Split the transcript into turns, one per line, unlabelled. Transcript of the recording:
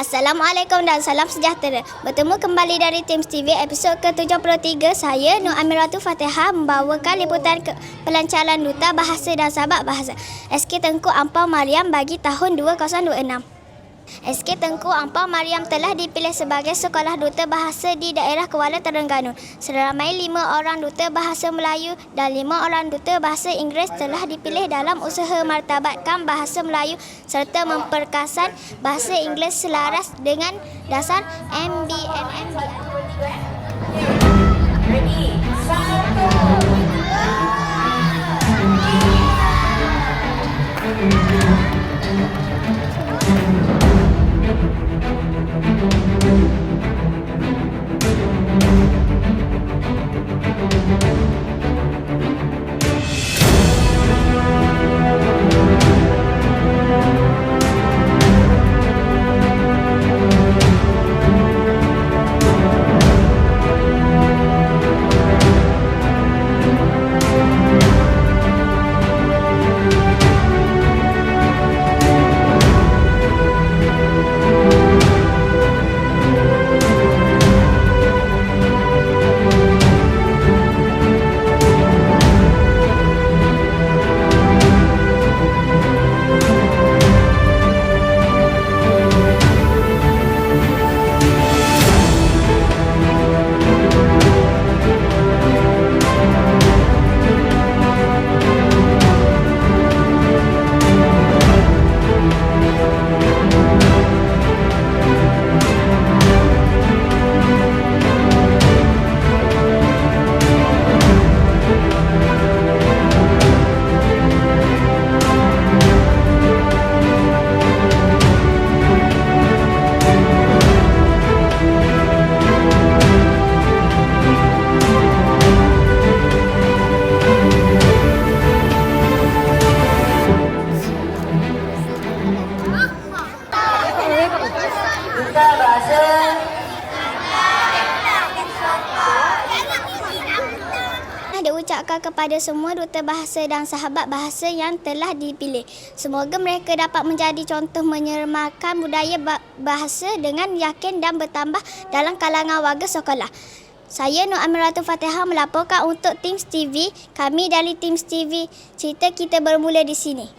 Assalamualaikum dan salam sejahtera. Bertemu kembali dari Teams TV episod ke-73. Saya Nur Amiratul Fatihah membawakan liputan pelancaran Duta Bahasa dan Sahabat Bahasa SK Tengku Ampau Mariam bagi tahun 2026. SK Tengku Ampau Mariam telah dipilih sebagai sekolah duta bahasa di daerah Kuala Terengganu. Seramai 5 orang duta bahasa Melayu dan 5 orang duta bahasa Inggeris telah dipilih dalam usaha martabatkan bahasa Melayu serta memperkasan bahasa Inggeris selaras dengan dasar MBMMB.
Ready?
Diucapkan kepada semua duta bahasa dan sahabat bahasa yang telah dipilih. Semoga mereka dapat menjadi contoh menyermakan budaya bahasa dengan yakin dan bertambah dalam kalangan warga sekolah. Saya Nur Amiratul Fatihah melaporkan untuk Teams TV. Kami dari Teams TV. Cerita kita bermula di sini.